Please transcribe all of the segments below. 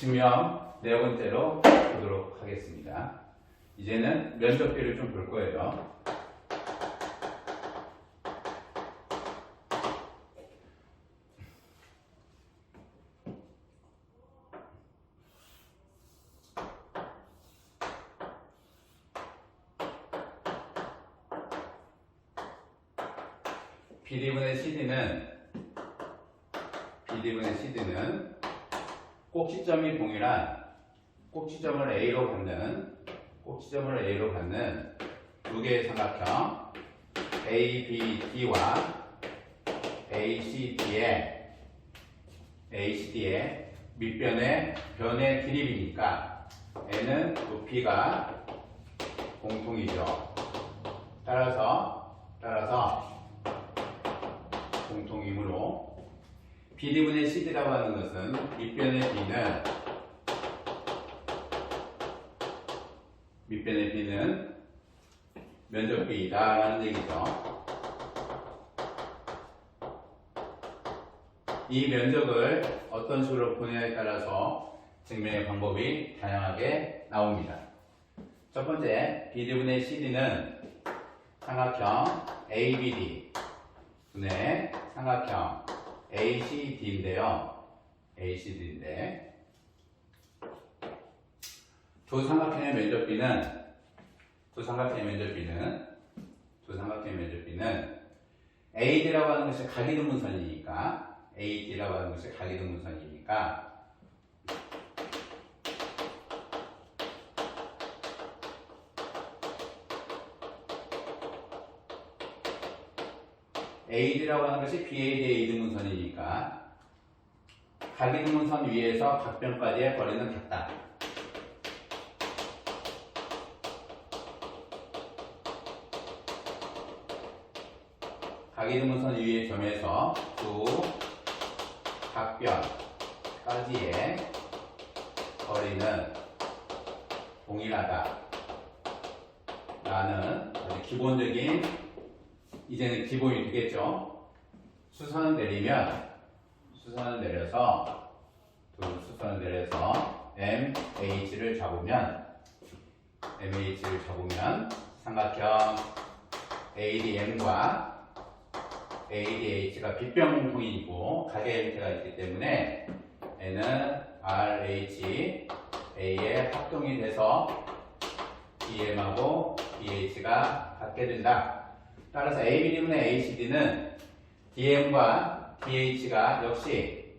증명 네 번째로 보도록 하겠습니다. 이제는 면적비를 좀 볼 거예요. BD분의 CD는 꼭지점이 동일한 꼭지점을 A로 갖는 두 개의 삼각형 ABD와 ACD의 밑변의 변의 길이니까 N은 높이가 공통이죠. 따라서 공통이므로 BD분의 CD라고 하는 것은 밑변의 B는 면적비이다라는 얘기죠. 이 면적을 어떤 식으로 보느냐에 따라서 증명의 방법이 다양하게 나옵니다. 첫 번째, BD분의 CD는 삼각형 ABD 분의 삼각형 ACD인데 두 삼각형의 면적비는 AD라고 하는 것이 각이등분선이니까 AD라고 하는 것이 BAD의 이등분선이니까 각이등분선 위에서 각변까지의 거리는 같다. 각이등분선 위의 점에서 두 각변까지의 거리는 동일하다. 라는 기본적인 이제는 기본이 되겠죠. 수선을 내려서 MH를 잡으면 삼각형 ADM과 ADH가 빗변 공통이고 각의 형태가 있기 때문에 N은 RHA의 합동이 돼서 DM하고 DH가 같게 된다. 따라서 ABD분의 ACD는 DM과 DH가 역시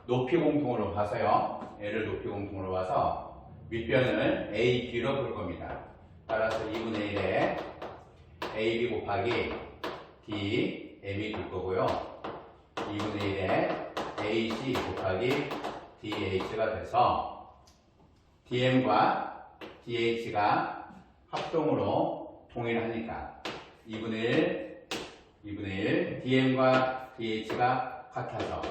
높이 공통으로 봐서요. 얘를 높이 공통으로 봐서 밑변을 AB로 볼 겁니다. 따라서 2분의 1에 AB 곱하기 DM이 될 거고요. 2분의 1에 AC 곱하기 DH가 돼서 DM과 DH가 합동으로 동일하니까 2분의 1 DM과 DH가 같아서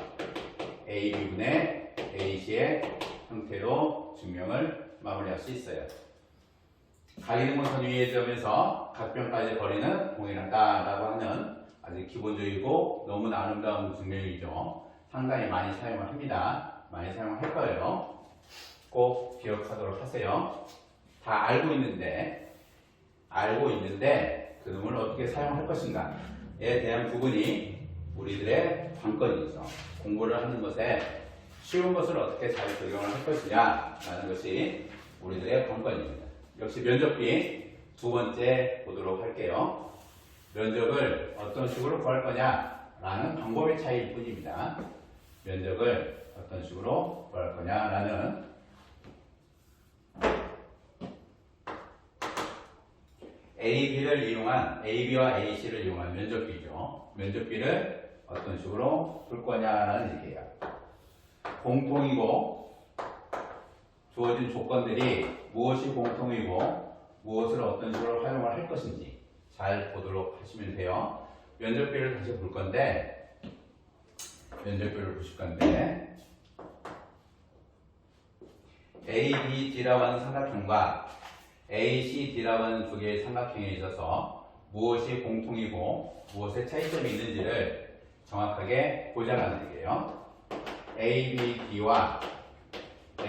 AB분의 AC의 형태로 증명을 마무리할 수 있어요. 각이등분선 위의 점에서 각변까지의 거리는 동일하다라고 하는 아주 기본적이고 너무나 아름다운 증명이죠. 상당히 많이 사용을 합니다. 많이 사용을 할 거예요. 꼭 기억하도록 하세요. 다 알고 있는데 그 놈을 어떻게 사용할 것인가에 대한 부분이 우리들의 관건이죠. 공부를 하는 것에 쉬운 것을 어떻게 잘 적용을 할 것이냐라는 것이 우리들의 관건입니다. 역시 면적비 두 번째 보도록 할게요. 면적을 어떤 식으로 구할 거냐라는 방법의 차이일 뿐입니다. 면적을 어떤 식으로 구할 거냐라는 AB와 AC를 이용한 면적비죠. 면적비를 어떤 식으로 볼 거냐라는 얘기예요. 공통이고 주어진 조건들이 무엇이 공통이고 무엇을 어떤 식으로 활용을 할 것인지 잘 보도록 하시면 돼요. 면적비를 다시 볼 건데 ABD라고 하는 삼각형과 ACD라고 하는 두 개의 삼각형에 있어서 무엇이 공통이고 무엇의 차이점이 있는지를 정확하게 보자는 얘기예요. ABD와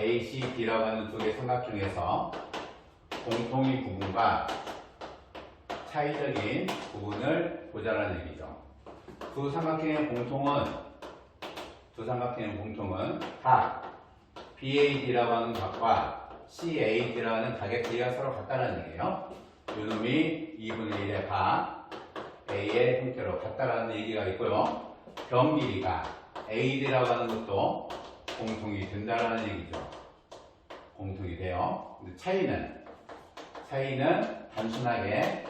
A, C, D라고 하는 두 개의 삼각형에서 공통인 부분과 차이적인 부분을 보자라는 얘기죠. 두 삼각형의 공통은 각 BAD라고 하는 각과 CAD라고 하는 각의 길이가 서로 같다는 얘기예요. 요놈이 2분의 1의 각 A의 형태로 같다라는 얘기가 있고요. 변 길이가 AD라고 하는 것도 공통이 된다라는 얘기죠. 공통이 돼요. 근데 차이는 단순하게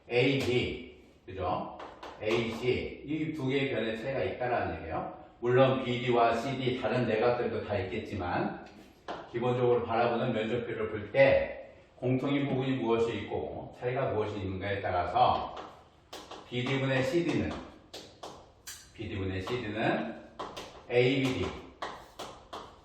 AB, 그죠? AC, 이 두 개의 변의 차이가 있다라는 얘기예요. 물론 BD와 CD 다른 내각들도 다 있겠지만 기본적으로 바라보는 면적표를 볼 때 공통인 부분이 무엇이 있고 차이가 무엇이 있는가에 따라서 BD분의 CD는 ABD,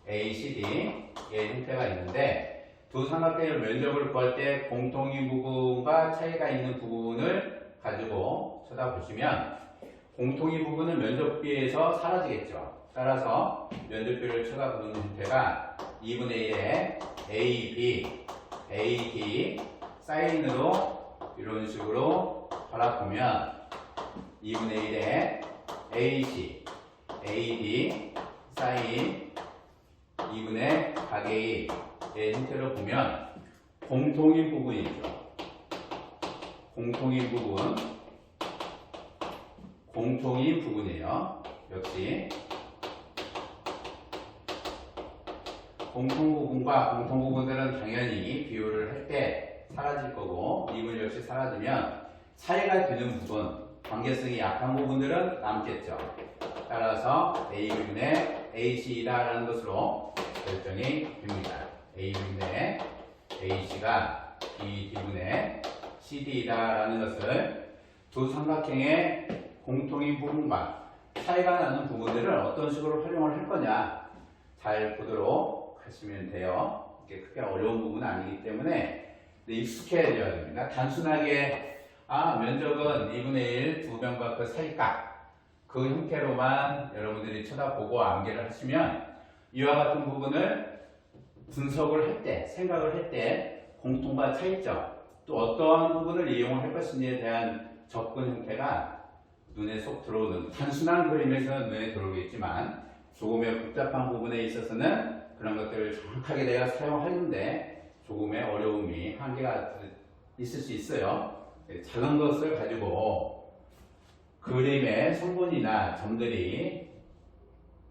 ACD의 형태가 있는데 두 삼각형의 면적을 구할 때 공통인 부분과 차이가 있는 부분을 가지고 쳐다보시면 공통인 부분은 면적비에서 사라지겠죠. 따라서 면적비를 쳐다보는 형태가 2분의 1의 AB, AD 사인으로 이런 식으로 바라보면 2분의 1의 AC, AD 사인 2분의 각의 형태로 보면 공통인 부분이죠. 공통인 부분이에요. 역시 공통 부분들은 당연히 비율을 할 때 사라질 거고 미분 역시 사라지면 차이가 되는 부분, 관계성이 약한 부분들은 남겠죠. 따라서 A분의 AC이다라는 것으로 결정이 됩니다. A분의 AC가 BD분의 CD이다라는 것을 두 삼각형의 공통인 부분과 차이가 나는 부분들을 어떤 식으로 활용을 할 거냐 잘 보도록 하시면 돼요. 이게 크게 어려운 부분은 아니기 때문에 익숙해져야 됩니다. 단순하게 면적은 2분의 1 두 변과 그 사이값 그 형태로만 여러분들이 쳐다보고 암기를 하시면 이와 같은 부분을 분석을 할 때, 생각을 할 때 공통과 차이점 또 어떠한 부분을 이용할 것인지에 대한 접근 형태가 눈에 쏙 들어오는 단순한 그림에서는 눈에 들어오겠지만 조금의 복잡한 부분에 있어서는 그런 것들을 정확하게 내가 사용하는데 조금의 어려움이 한계가 있을 수 있어요. 작은 것을 가지고 그림의 성분이나 점들이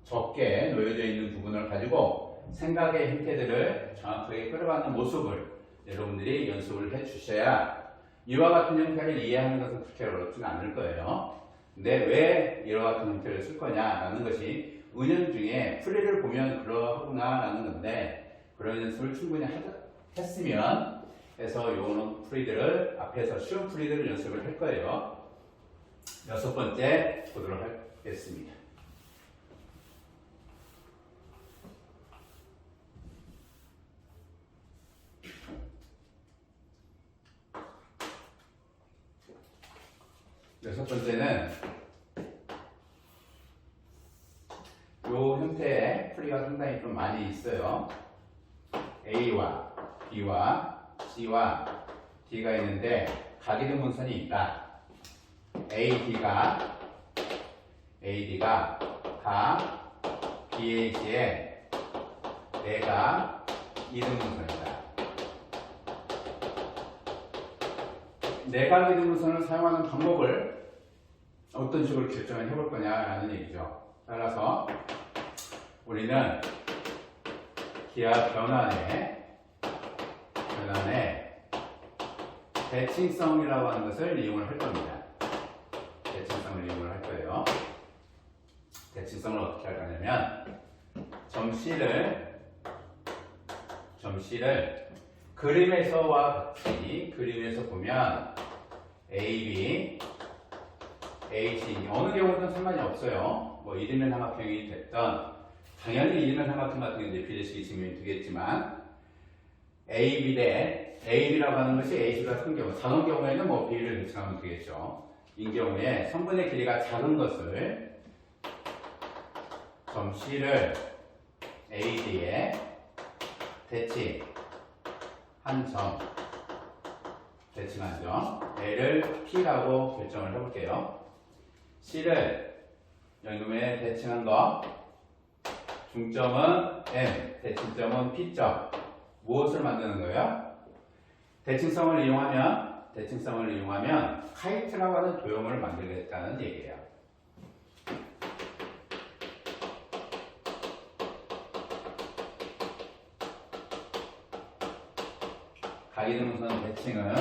적게 놓여져 있는 부분을 가지고 생각의 형태들을 정확하게 끌어가는 모습을 여러분들이 연습을 해 주셔야 이와 같은 형태를 이해하는 것은 그렇게 어렵지는 않을 거예요. 근데 왜 이와 같은 형태를 쓸 거냐라는 것이 은연중에 풀이를 보면 그러하구나 라는 건데 그런 연습을 충분히 했으면 해서 요런 풀이들을 앞에서 쉬운 풀이들을 연습을 할 거예요. 6번째 보도록 하겠습니다. 여섯 번째는 이 형태의 풀이가 상당히 좀 많이 있어요. A와 B와 C와 D가 있는데 각이등분선이 있다. AD가 각 BAC의 내각 이등분선이다. 내각 이등분선을 사용하는 방법을 어떤 식으로 결정을 해볼 거냐라는 얘기죠. 따라서 우리는 기하 변환의 대칭성이라고 하는 것을 이용을 할 겁니다. 대칭성을 이용을 할 거예요. 대칭성을 어떻게 할 거냐면 점 C를 그림에서와 같이 그림에서 보면 AB, AC 어느 경우든 상관이 없어요. 뭐 이등변 삼각형이 됐던 당연히 이등변 삼각형 같은 경우는 비례식이 증명이 되겠지만 AB 대 AB라고 하는 것이 AC가 큰 경우, 작은 경우에는 뭐 비율을 대칭하면 되겠죠. 이 경우에 성분의 길이가 작은 것을 점 C를 AD에 대칭 한 점, 대칭 한 점, L을 P라고 결정을 해볼게요. C를 연금에 대칭한 거, 중점은 M, 대칭점은 P점. 무엇을 만드는 거예요? 대칭성을 이용하면 카이트라고 하는 도형을 만들겠다는 얘기예요. 가기등선 대칭은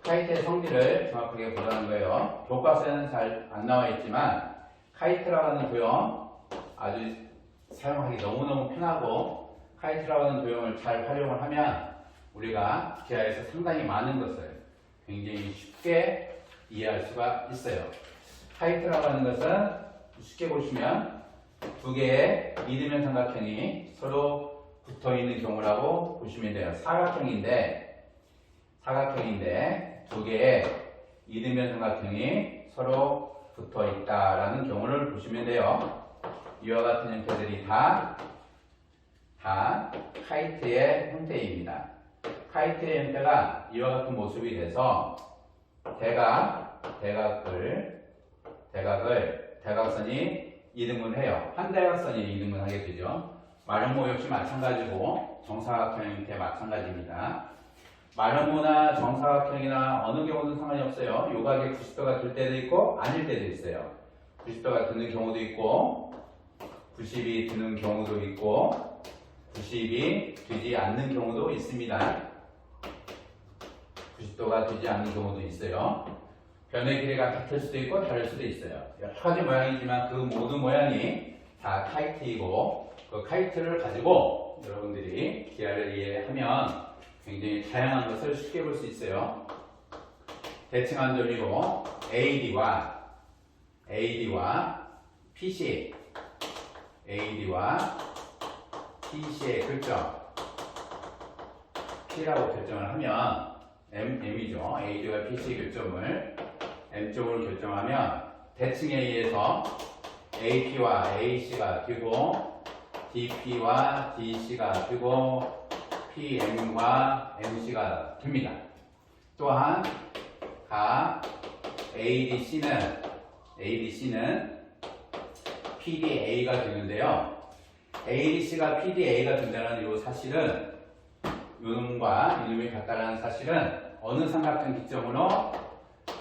카이트의 성질을 정확하게 보라는 거예요. 교과서에는 잘 안 나와 있지만 카이트라고 하는 도형 아주 사용하기 너무너무 편하고 카이트라고 하는 도형을 잘 활용을 하면 우리가 기하에서 상당히 많은 것을 굉장히 쉽게 이해할 수가 있어요. 카이트라고 하는 것은 쉽게 보시면 두 개의 이등변 삼각형이 서로 붙어 있는 경우라고 보시면 돼요. 사각형인데 두 개의 이등변 삼각형이 서로 붙어 있다라는 경우를 보시면 돼요. 이와 같은 형태들이 다 카이트의 형태입니다. 카이트의 형태가 이와 같은 모습이 돼서 대각선이 이등분을 해요. 한 대각선이 이등분 하게 되죠. 마름모 역시 마찬가지고 정사각형 형태 마찬가지입니다. 마름모나 정사각형이나 어느 경우든 상관이 없어요. 요각이 90도가 될 때도 있고 아닐 때도 있어요. 90도가 드는 경우도 있고 90이 드는 경우도 있고 90이 되지 않는 경우도 있습니다. 90도가 되지 않는 경우도 있어요. 변의 길이가 같을 수도 있고 다를 수도 있어요. 여러 가지 모양이지만 그 모든 모양이 다 카이트이고 그 카이트를 가지고 여러분들이 기하를 이해하면 굉장히 다양한 것을 쉽게 볼 수 있어요. 대칭한 점이고 AD와 PC의 교점 P라고 결정을 하면 M이죠. AD와 PC의 교점을 M쪽으로 결정하면 대칭에 의해서 AP와 AC가 되고 DP와 DC가 되고 PM과 MC가 됩니다. 또한 각 ADC는 PDA가 되는데요. ADC가 PDA가 된다는 이 사실은 요놈과 이놈이 같다는 사실은 어느 삼각형 기점으로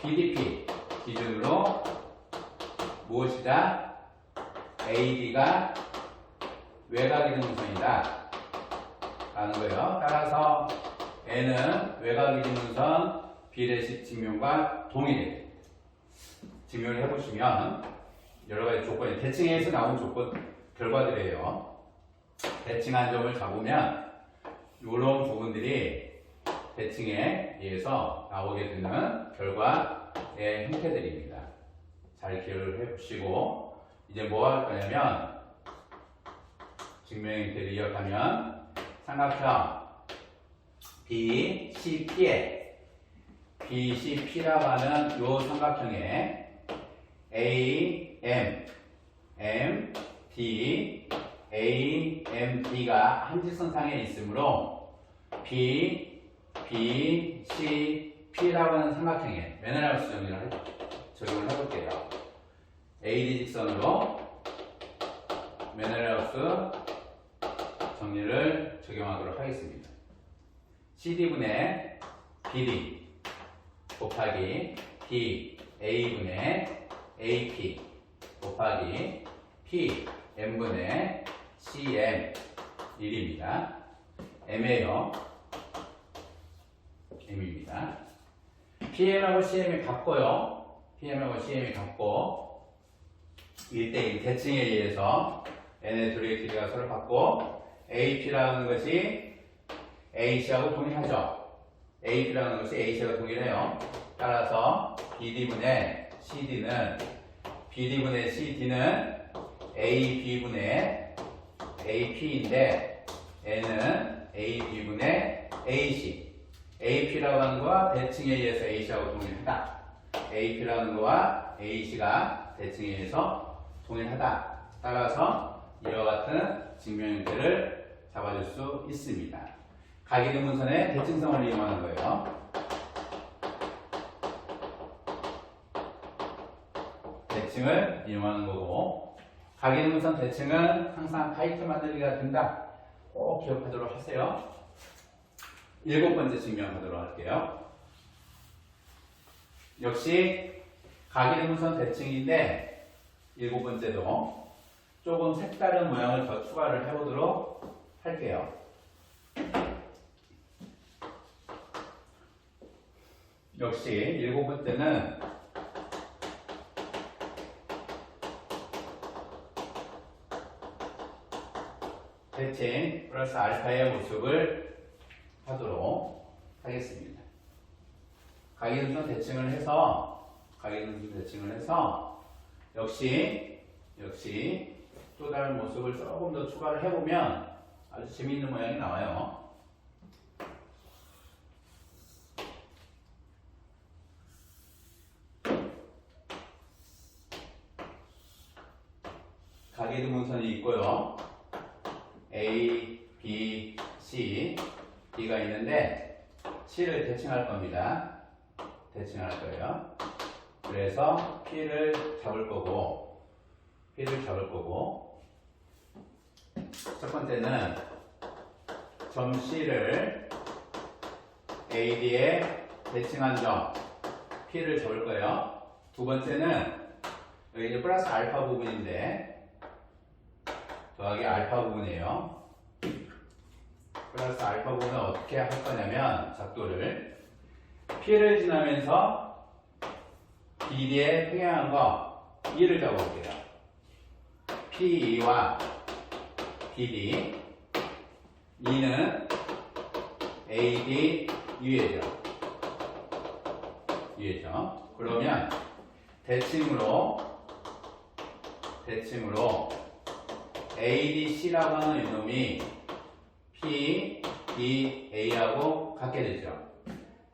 BDP 기준으로 무엇이다? AD가 외곽이등분선이다 라는 거예요. 따라서 N은 외곽이등분선 비례식 증명과 동일해요. 증명을 해보시면 여러가지 조건이 대칭에서 나온 조건 결과들이에요. 대칭한 점을 잡으면 이런 부분들이 대칭에 의해서 나오게 되는 결과의 형태들입니다. 잘 기억을 해보시고 이제 뭐 할 거냐면 증명 형태를 이어가면 삼각형 BCP라고 하는 이 삼각형에 AMD가 한지선상에 있으므로 BCP라고 하는 삼각형에 메네라우스 적용을 해볼게요. AD 직선으로 메네라우스 정리를 적용하도록 하겠습니다. CD분의 BD 곱하기 DA분의 AP 곱하기 PM분의 CM 1입니다. M이에요. M입니다. PM하고 CM이 같고요. PM하고 CM이 같고 1대1 대칭에 의해서 N의 둘의 길이가 서로 같고 AP라는 것이 AC하고 동일하죠. AP라는 것이 AC하고 동일해요. 따라서 BD분의 CD는 AB분의 AP인데 N은 AB분의 AC. AP라고 하는 거와 대칭에 의해서 AC하고 동일하다. AP라는 거와 AC가 대칭에 의해서 동일하다. 따라서 이와 같은 증명 형태를 잡아줄 수 있습니다. 가계등분선의 대칭성을 이용하는 거예요. 대칭을 이용하는 거고, 가계등분선 대칭은 항상 카이트 만들기가 된다. 꼭 기억하도록 하세요. 7번째 증명하도록 할게요. 역시 가계등분선 대칭인데 7번째도 조금 색다른 모양을 더 추가를 해보도록 할게요. 역시 7번째는 대칭 플러스 알파의 모습을 하도록 하겠습니다. 가계등분선 대칭을 해서 역시 또 다른 모습을 조금 더 추가를 해보면 아주 재미있는 모양이 나와요. 가계등분선이 있고요. A, B, C, D가 있는데 C를 대칭할 겁니다. 대칭할 거예요. 그래서 P를 잡을 거고 첫 번째는 점 C를 AD에 대칭한 점 P를 잡을 거예요. 두 번째는 여기 이제 플러스 알파 부분인데 더하기 알파 부분이에요. 플러스 알파 부분은 어떻게 할 거냐면 작도를 P를 지나면서 BD에 평행한 거 E를 잡아볼게요. PE와 BD E는 AD 위에죠. 그러면 대칭으로 ADC라고 하는 이놈이 PDA하고 같게 되죠.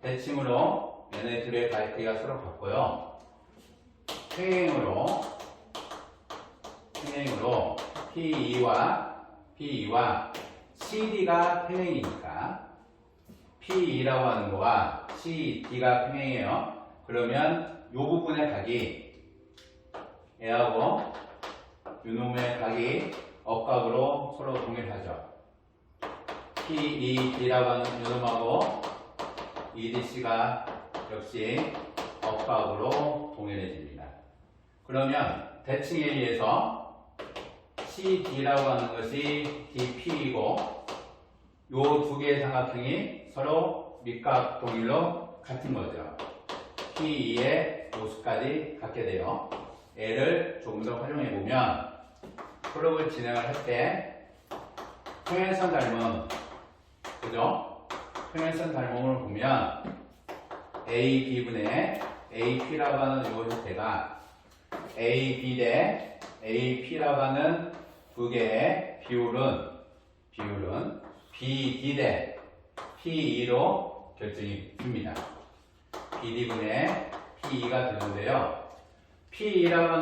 대칭으로 얘네 둘의 크기가 서로 같고요. 평행으로 PE와 CD가 평행이니까 PE라고 하는 거와 CD가 평행이에요. 그러면 이 부분의 각이 얘하고 이놈의 각이 억각으로 서로 동일하죠. PED라고 하는 이놈하고 EDC가 역시 억각으로 동일해집니다. 그러면 대칭에 의해서 CD라고 하는 것이 DP이고 이 두 개의 삼각형이 서로 밑각 동일로 같은 거죠. PE의 모습까지 같게 돼요. 얘를 조금 더 활용해 보면 프로그램을 진행을 할 때 평행선 닮음, 그죠? 평행선 닮음을 보면 AB분의 AP라고 하는 이 형태가 AB 대 AP라고 하는 두 개의 비율은 BD 대 PE로 결정이 됩니다. BD분의 PE가 되는데요. PE라고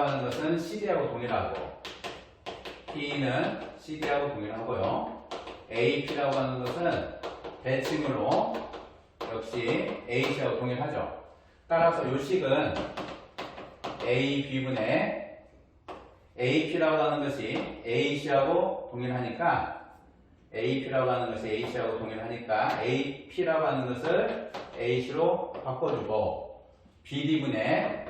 하는 것은 CD하고 동일하고 PE는 CD하고 동일하고요. AP라고 하는 것은 대칭으로 역시 AC하고 동일하죠. 따라서 이 식은 AB분의 AP라고 하는 것이 AC하고 동일하니까 AP라고 하는 것을 AC로 바꿔주고 BD분의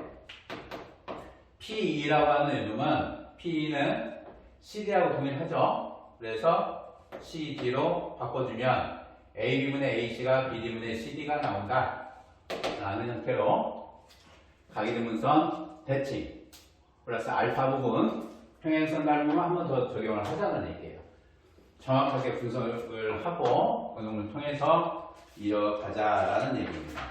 PE라고 하는 이놈은 PE는 CD하고 동일하죠. 그래서 CD로 바꿔주면 AB분의 AC가 BD분의 CD가 나온다 라는 형태로 가계등분선 대칭 플러스 알파 부분 평행선 닮음을 한 번 더 적용을 하자는 얘기예요. 정확하게 분석을 하고 그 놈을 통해서 이어가자라는 얘기입니다.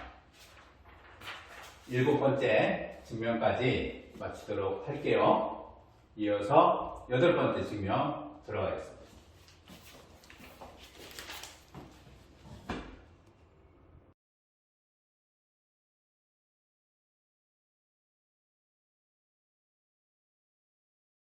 7번째 증명까지 마치도록 할게요. 이어서 8번째 증명 들어가겠습니다.